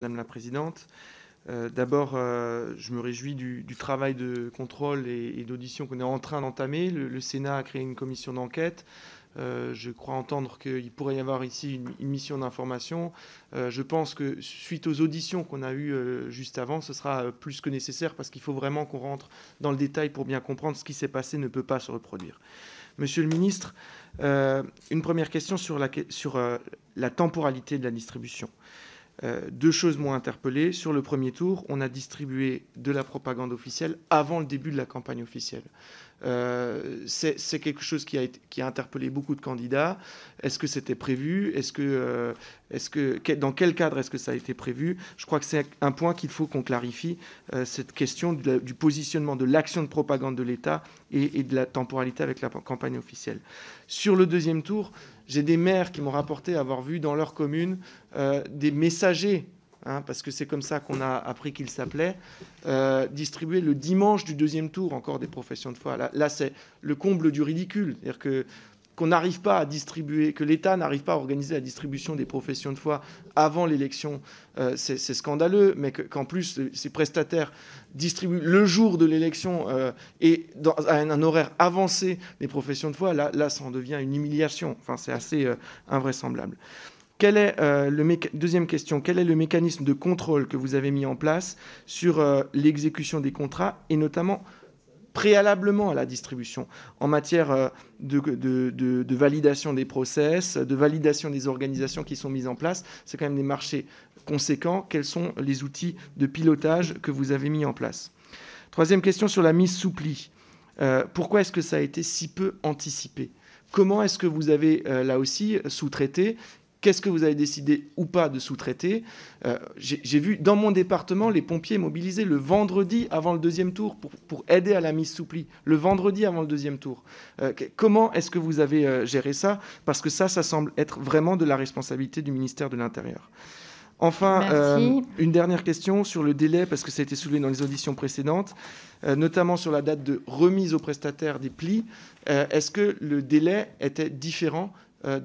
Madame la présidente. D'abord, je me réjouis du travail de contrôle et d'audition qu'on est en train d'entamer. Le Sénat a créé une commission d'enquête. Je crois entendre qu'il pourrait y avoir ici une mission d'information. Je pense que suite aux auditions qu'on a eues juste avant, ce sera plus que nécessaire parce qu'il faut vraiment qu'on rentre dans le détail pour bien comprendre ce qui s'est passé ne peut pas se reproduire. Monsieur le ministre, une première question sur la temporalité de la distribution. Deux choses m'ont interpellé. Sur le premier tour, on a distribué de la propagande officielle avant le début de la campagne officielle. C'est quelque chose qui a interpellé beaucoup de candidats. Est-ce que c'était prévu? Dans quel cadre est-ce que ça a été prévu? Je crois que c'est un point qu'il faut qu'on clarifie, cette question du positionnement de l'action de propagande de l'État et de la temporalité avec la campagne officielle. Sur le deuxième tour, j'ai des maires qui m'ont rapporté avoir vu dans leur commune des messagers, parce que c'est comme ça qu'on a appris qu'ils s'appelaient, distribuer le dimanche du deuxième tour encore des professions de foi. Là c'est le comble du ridicule. C'est-à-dire qu'on n'arrive pas à distribuer, que l'État n'arrive pas à organiser la distribution des professions de foi avant l'élection, c'est scandaleux, mais qu'en plus, ces prestataires distribuent le jour de l'élection et à un horaire avancé des professions de foi, là ça en devient une humiliation. Enfin, c'est assez invraisemblable. Deuxième question, quel est le mécanisme de contrôle que vous avez mis en place sur l'exécution des contrats et notamment préalablement à la distribution, en matière de validation des process, de validation des organisations qui sont mises en place? C'est quand même des marchés conséquents. Quels sont les outils de pilotage que vous avez mis en place? Troisième question sur la mise sous pli. Pourquoi est-ce que ça a été si peu anticipé? Comment est-ce que vous avez, là aussi, sous-traité? Qu'est-ce que vous avez décidé ou pas de sous-traiter? J'ai vu dans mon département les pompiers mobilisés le vendredi avant le deuxième tour pour aider à la mise sous pli. Le vendredi avant le deuxième tour. Comment est-ce que vous avez géré ça? Parce que ça semble être vraiment de la responsabilité du ministère de l'Intérieur. Enfin, une dernière question sur le délai, parce que ça a été soulevé dans les auditions précédentes, notamment sur la date de remise aux prestataires des plis. Est-ce que le délai était différent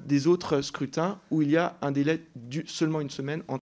des autres scrutins où il y a un délai seulement une semaine entre